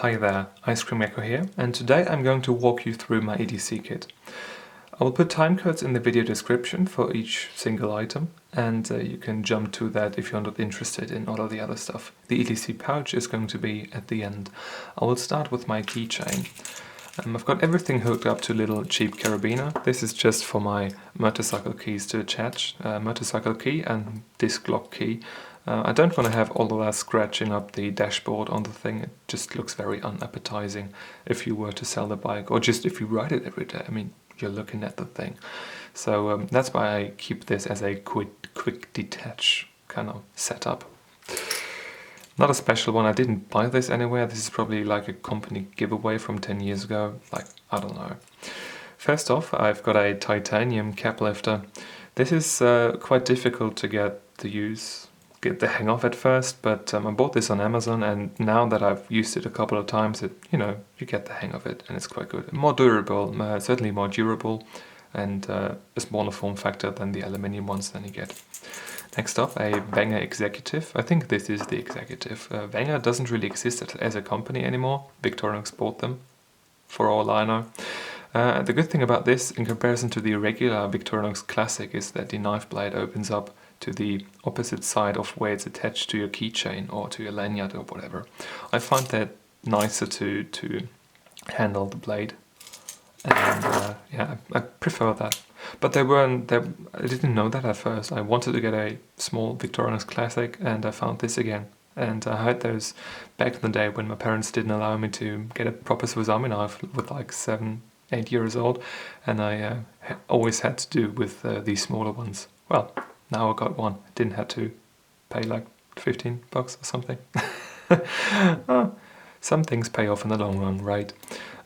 Hi there, Ice Cream Echo here, and today I'm going to walk you through my EDC kit. I will put timecodes in the video description for each single item, and you can jump to that if you're not interested in all of the other stuff. The EDC pouch is going to be at the end. I will start with my keychain. I've got everything hooked up to a little cheap carabiner. This is just for my motorcycle keys to attach, motorcycle key and disc lock key. I don't want to have all of that scratching up the dashboard on the thing. It just looks very unappetizing if you were to sell the bike, or just if you ride it every day. I mean, you're looking at the thing. So that's why I keep this as a quick detach kind of setup. Not a special one, I didn't buy this anywhere. This is probably like a company giveaway from 10 years ago, like, I don't know. First off, I've got a titanium cap lifter. This is quite difficult to get the hang of at first, but I bought this on Amazon, and now that I've used it a couple of times, you get the hang of it, and it's quite good. More durable, certainly more durable, and a smaller form factor than the aluminium ones that you get. Next up, a Wenger Executive. I think this is the Executive. Wenger doesn't really exist as a company anymore. Victorinox bought them, for all I know. The good thing about this, in comparison to the regular Victorinox Classic, is that the knife blade opens up to the opposite side of where it's attached to your keychain or to your lanyard or whatever. I find that nicer to handle the blade, and yeah, I prefer that. But I didn't know that at first. I wanted to get a small Victorinox Classic, and I found this again. And I had those back in the day when my parents didn't allow me to get a proper Swiss Army knife with like 7, 8 years old, and I always had to do with these smaller ones. Well, now I got one. Didn't have to pay like $15 or something. Some things pay off in the long run, right?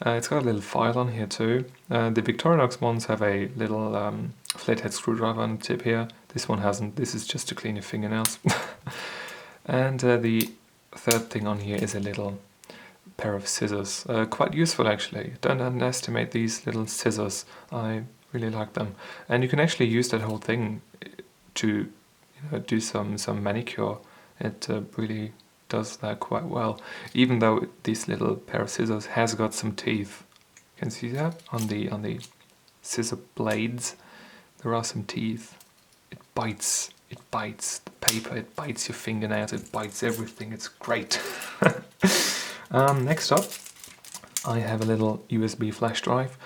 It's got a little file on here too. The Victorinox ones have a little flathead screwdriver on the tip here. This one hasn't. This is just to clean your fingernails. And the third thing on here is a little pair of scissors. Quite useful actually. Don't underestimate these little scissors. I really like them. And you can actually use that whole thing to do some manicure. It really does that quite well, even though this little pair of scissors has got some teeth. You can see that on the scissor blades. There are some teeth. It bites the paper, it bites your fingernails, it bites everything. It's great. Next up, I have a little USB flash drive.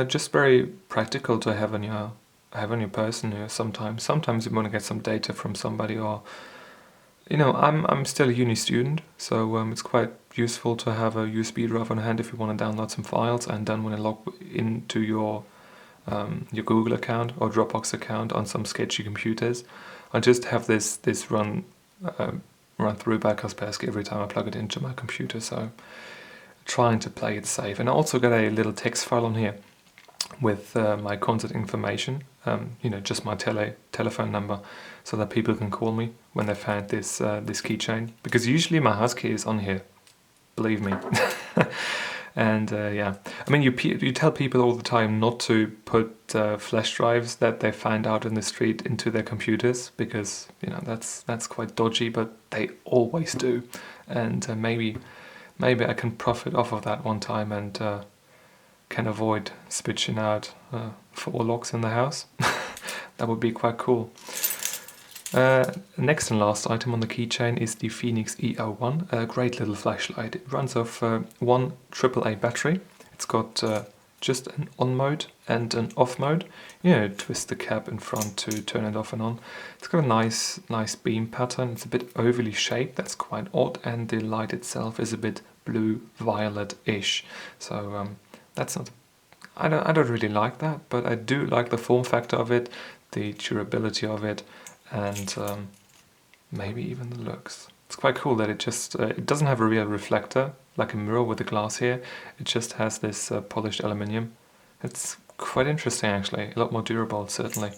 Just very practical to have on your person. Sometimes you want to get some data from somebody, or I'm still a uni student, so it's quite useful to have a USB drive on hand if you want to download some files and don't want to log into your Google account or Dropbox account on some sketchy computers. I just have this run through by Kaspersky every time I plug it into my computer, so trying to play it safe. And I also got a little text file on here with my contact information, just my telephone number, so that people can call me when they find this keychain, because usually my house key is on here, believe me. And yeah, I mean, you tell people all the time not to put flash drives that they find out in the street into their computers, because that's quite dodgy, but they always do. And maybe I can profit off of that one time and can avoid switching out 4 locks in the house. That would be quite cool. Next and last item on the keychain is the Phoenix E01, a great little flashlight. It runs off one AAA battery. It's got just an on mode and an off mode. Twist the cap in front to turn it off and on. It's got a nice beam pattern. It's a bit overly shaped, that's quite odd, and the light itself is a bit blue-violet-ish. So that's not... I don't really like that, but I do like the form factor of it, the durability of it, and maybe even the looks. It's quite cool that it doesn't have a real reflector like a mirror with the glass here. It just has this polished aluminium. It's quite interesting actually, a lot more durable certainly.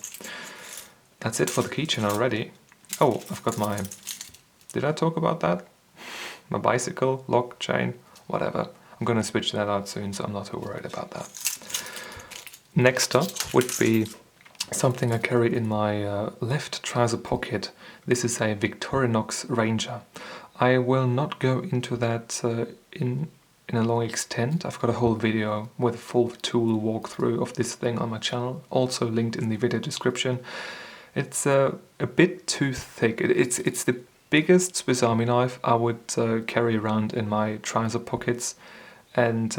That's it for the keychain already. Oh, I've got my... Did I talk about that? My bicycle, lock, chain, whatever. I'm gonna switch that out soon, so I'm not too worried about that. Next up would be something I carry in my left trouser pocket. This is a Victorinox Ranger. I will not go into that in in a long extent. I've got a whole video with a full tool walkthrough of this thing on my channel, also linked in the video description. It's a bit too thick. It's the biggest Swiss Army knife I would carry around in my trouser pockets and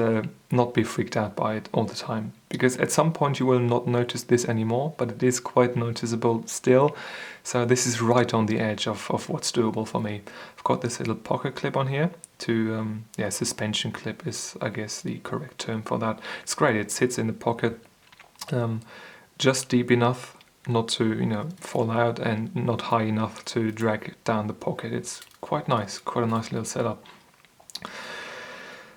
not be freaked out by it all the time. Because at some point you will not notice this anymore, but it is quite noticeable still. So this is right on the edge of what's doable for me. I've got this little pocket clip on here to, suspension clip is, I guess, the correct term for that. It's great, it sits in the pocket just deep enough not to, fall out, and not high enough to drag down the pocket. It's quite nice, quite a nice little setup.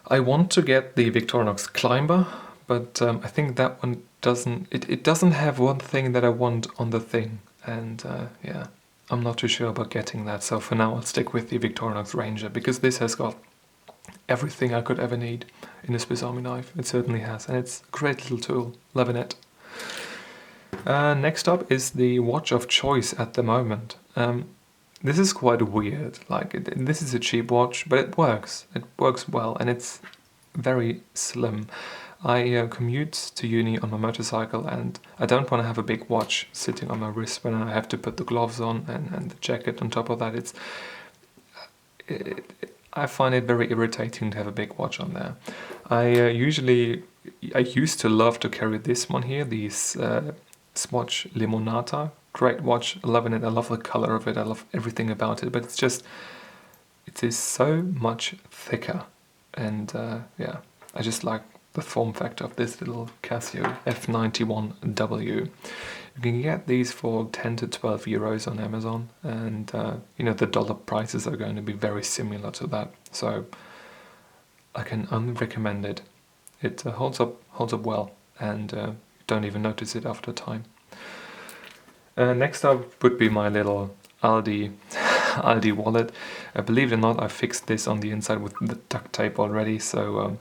I want to get the Victorinox Climber, but I think that one doesn't have one thing that I want on the thing, and I'm not too sure about getting that. So for now I'll stick with the Victorinox Ranger, because this has got everything I could ever need in a Swiss Army knife. It certainly has, and it's a great little tool, loving it. Next up is the watch of choice at the moment. This is quite weird. This is a cheap watch, but it works. It works well, and it's very slim. I commute to uni on my motorcycle, and I don't want to have a big watch sitting on my wrist when I have to put the gloves on and the jacket on top of that. I find it very irritating to have a big watch on there. I used to love to carry this one here, these Swatch Limonata. Great watch, loving it. I love the color of it, I love everything about it, but it is so much thicker, and I just like the form factor of this little Casio F-91W. You can get these for 10 to 12 euros on Amazon, and the dollar prices are going to be very similar to that, so I can only recommend it. It holds up well, and don't even notice it after time. Next up would be my little Aldi wallet. Believe it or not, I fixed this on the inside with the duct tape already, so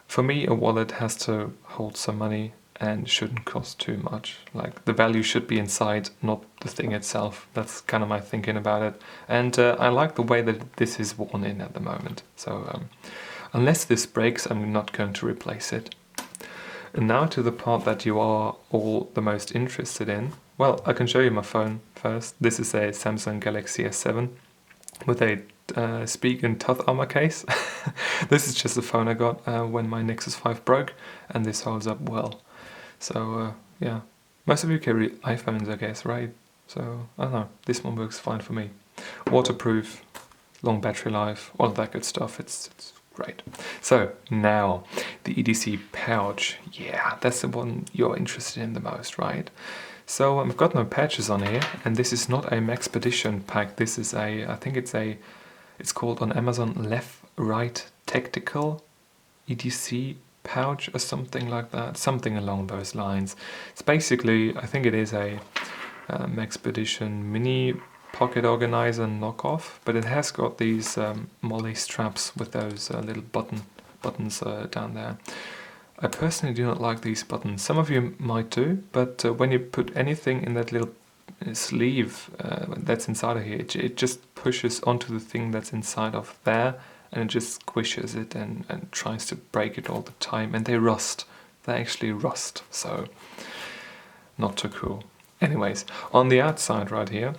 for me a wallet has to hold some money and shouldn't cost too much. Like, the value should be inside, not the thing itself. That's kind of my thinking about it, and I like the way that this is worn in at the moment, so unless this breaks, I'm not going to replace it. And now to the part that you are all the most interested in. Well, I can show you my phone first. This is a Samsung Galaxy S7 with a Spigen tooth armor case. This is just a phone I got when my Nexus 5 broke, and this holds up well. So most of you carry iPhones, I guess, right? So I don't know, this one works fine for me. Waterproof, long battery life, all of that good stuff. It's great. So now the EDC Pouch. Yeah, that's the one you're interested in the most, right? So I've got no patches on here, and this is not a Maxpedition pack. This is I think it's called on Amazon Left Right Tactical EDC Pouch or something like that, something along those lines. It's basically, I think it is a Maxpedition mini pocket organizer knockoff, but it has got these MOLLE straps with those little buttons down there. I personally do not like these buttons. Some of you might do, but when you put anything in that little sleeve that's inside of here, it just pushes onto the thing that's inside of there, and it just squishes it and tries to break it all the time, and they rust. They actually rust, so not too cool. Anyways, on the outside right here,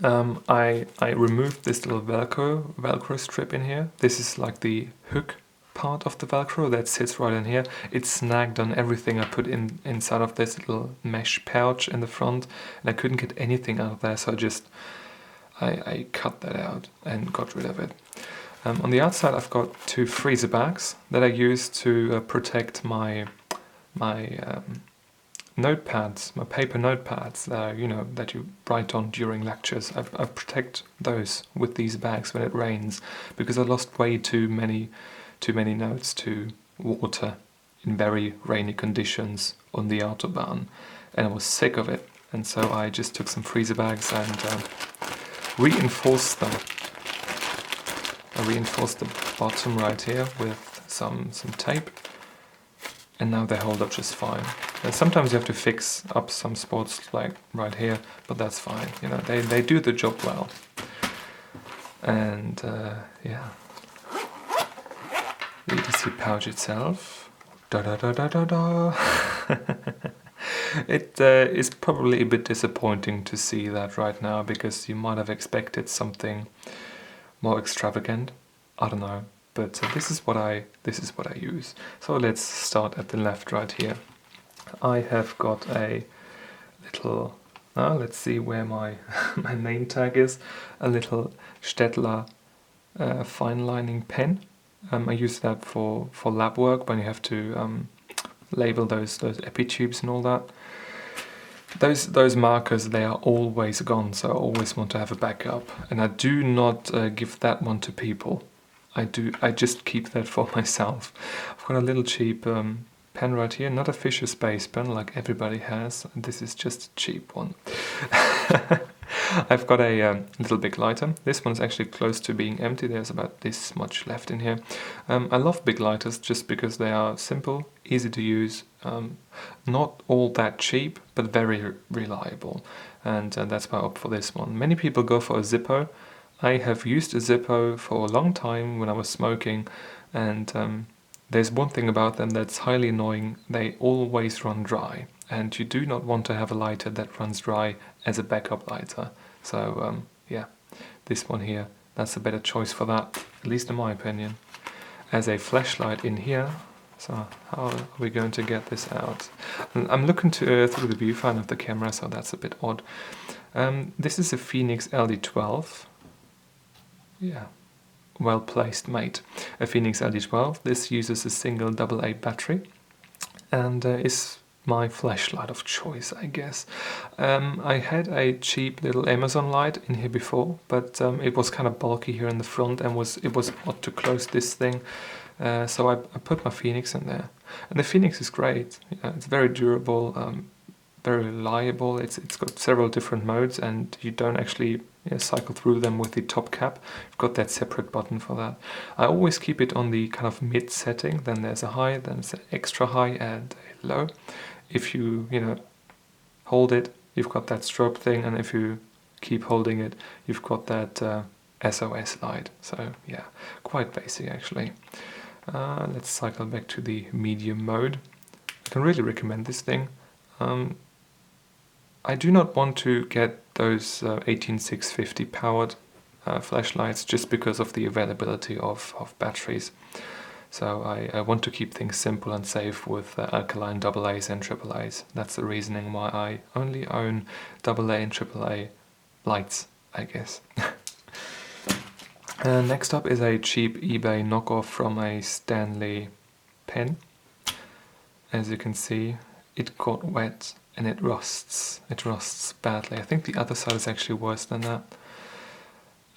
I removed this little Velcro strip in here. This is like the hook part of the Velcro that sits right in here. It's snagged on everything I put inside of this little mesh pouch in the front, and I couldn't get anything out of there, so I cut that out and got rid of it. On the outside I've got two freezer bags that I use to protect my notepads, my paper notepads, that you write on during lectures. I protect those with these bags when it rains, because I lost way too many notes to water in very rainy conditions on the Autobahn, and I was sick of it, and so I just took some freezer bags and reinforced them. I reinforced the bottom right here with some tape, and now they hold up just fine. And sometimes you have to fix up some spots like right here, but that's fine. They do the job well. And the EDC pouch itself. Da da da da da da. It is probably a bit disappointing to see that right now, because you might have expected something more extravagant. I don't know, but this is what I use. So let's start at the left right here. I have got a little, let's see where my my name tag is, a little Staedtler fine lining pen. I use that for lab work when you have to label those epitubes and all that. Those markers, they are always gone, so I always want to have a backup, and I do not give that one to people. I just keep that for myself. I've got a little cheap pen right here, not a Fisher Space pen like everybody has. This is just a cheap one. I've got a little big lighter. This one's actually close to being empty. There's about this much left in here. I love big lighters just because they are simple, easy to use, not all that cheap, but very reliable. And that's why I opt for this one. Many people go for a Zippo. I have used a Zippo for a long time when I was smoking, and there's one thing about them that's highly annoying. They always run dry, and you do not want to have a lighter that runs dry as a backup lighter. So yeah, this one here, that's a better choice for that, at least in my opinion. As a flashlight in here, so how are we going to get this out? I'm looking through the viewfinder of the camera, so that's a bit odd. This is a Phoenix LD12. Yeah, well placed, mate. A Phoenix LD12. This uses a single AA battery, and is my flashlight of choice, I guess. I had a cheap little Amazon light in here before, but it was kind of bulky here in the front, and it was odd to close this thing. So I put my Phoenix in there, and the Phoenix is great. It's very durable, very reliable. It's got several different modes, and you don't actually cycle through them with the top cap. You've got that separate button for that. I always keep it on the kind of mid setting. Then there's a high, then it's an extra high and a low. If you hold it, you've got that strobe thing, and if you keep holding it, you've got that SOS light. So yeah, quite basic actually. Let's cycle back to the medium mode. I can really recommend this thing. I do not want to get those 18650 powered flashlights just because of the availability of batteries. So I want to keep things simple and safe with alkaline AA's and AAA's. That's the reasoning why I only own AA and AAA lights, I guess. Next up is a cheap eBay knockoff from a Stanley pen. As you can see, it got wet and it rusts. It rusts badly. I think the other side is actually worse than that.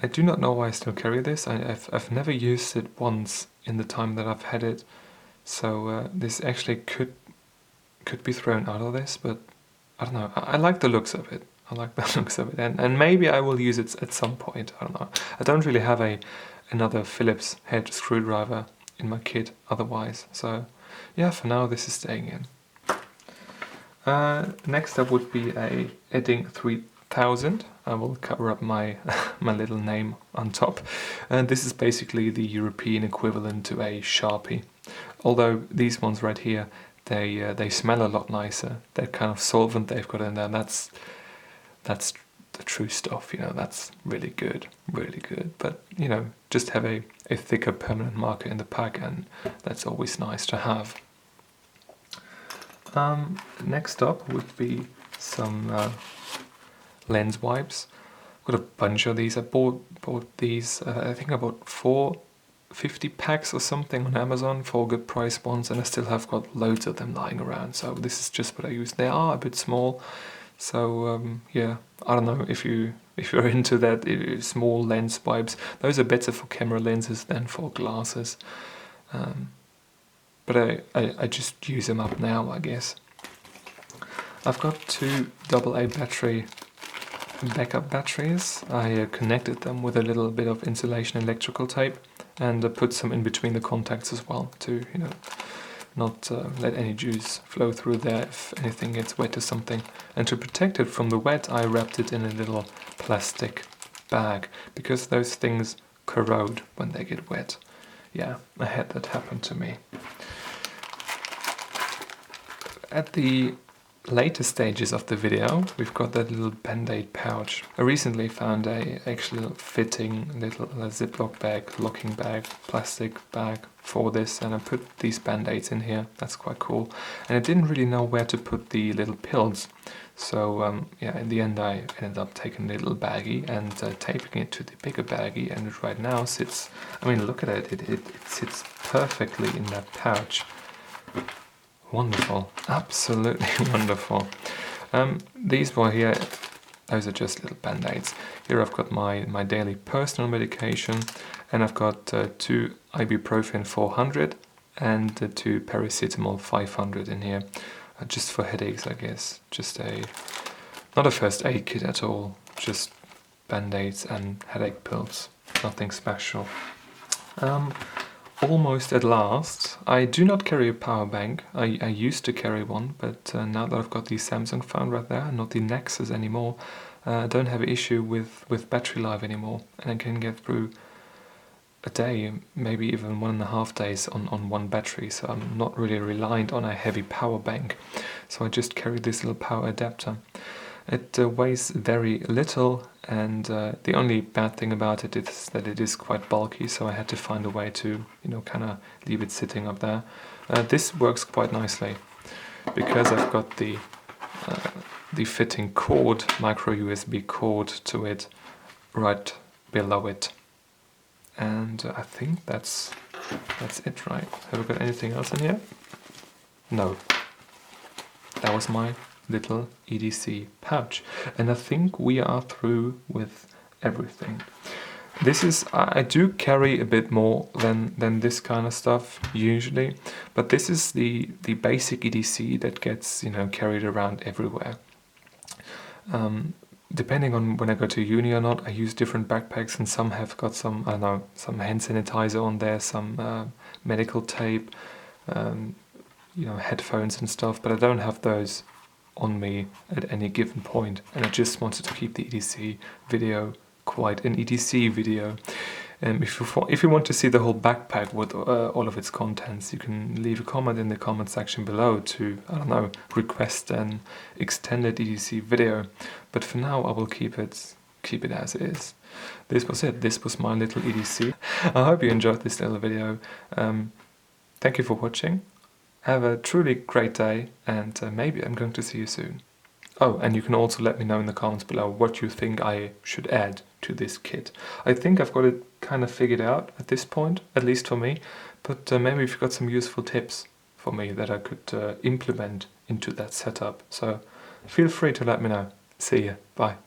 I do not know why I still carry this. I've never used it once in the time that I've had it, so this actually could be thrown out of this, but I don't know. I like the looks of it. I like the looks of it, and maybe I will use it at some point. I don't know. I don't really have another Phillips head screwdriver in my kit otherwise, so yeah, for now this is staying in. Next up would be a Edding 3000. I will cover up my my little name on top. And this is basically the European equivalent to a Sharpie. Although these ones right here, they smell a lot nicer. That kind of solvent they've got in there, that's the true stuff. That's really good, really good. But just have a thicker permanent marker in the pack, and that's always nice to have. Next up would be some lens wipes. I've got a bunch of these. I bought these, I think I bought 450 packs or something on Amazon for a good price once, and I still have got loads of them lying around, so this is just what I use. They are a bit small, so yeah, I don't know if you're into that, small lens wipes. Those are better for camera lenses than for glasses. But I just use them up now, I guess. I've got 2 AA battery backup batteries. I connected them with a little bit of insulation electrical tape, and put some in between the contacts as well to not let any juice flow through there if anything gets wet or something. And to protect it from the wet, I wrapped it in a little plastic bag, because those things corrode when they get wet. yeah, I had that happen to me. At the later stages of the video, we've got that little band-aid pouch. I recently found a actually fitting little Ziploc bag, locking bag, plastic bag for this, and I put these band-aids in here. That's quite cool. And I didn't really know where to put the little pills, so yeah, in the end I ended up taking a little baggie and taping it to the bigger baggie, and it right now sits, I mean, look at it, it sits perfectly in that pouch. Wonderful, absolutely wonderful. These were here, those are just little band-aids. Here I've got my daily personal medication, and I've got 2 ibuprofen 400 and 2 paracetamol 500 in here, just for headaches, I guess. Just not a first aid kit at all, just band-aids and headache pills, nothing special. Almost at last. I do not carry a power bank. I used to carry one, but now that I've got the Samsung phone right there, not the Nexus anymore, I don't have an issue with battery life anymore, and I can get through a day, maybe even 1.5 days on one battery, so I'm not really reliant on a heavy power bank. So I just carry this little power adapter. It weighs very little, and the only bad thing about it is that it is quite bulky, so I had to find a way to, kind of leave it sitting up there. This works quite nicely, because I've got the fitting cord, micro USB cord to it, right below it. And I think that's it, right? Have we got anything else in here? No. That was my little EDC pouch, and I think we are through with everything. This is, I do carry a bit more than this kind of stuff usually, but this is the basic EDC that gets carried around everywhere. Depending on when I go to uni or not, I use different backpacks, and some have got some, I don't know, some hand sanitizer on there, some medical tape, headphones and stuff, but I don't have those on me at any given point, and I just wanted to keep the EDC video quite an EDC video. If you want to see the whole backpack with all of its contents, you can leave a comment in the comment section below to, I don't know, request an extended EDC video. But for now, I will keep it as it is. This was it. This was my little EDC. I hope you enjoyed this little video. Thank you for watching. Have a truly great day, and maybe I'm going to see you soon. Oh, and you can also let me know in the comments below what you think I should add to this kit. I think I've got it kind of figured out at this point, at least for me, but maybe you've got some useful tips for me that I could implement into that setup. So feel free to let me know. See ya. Bye.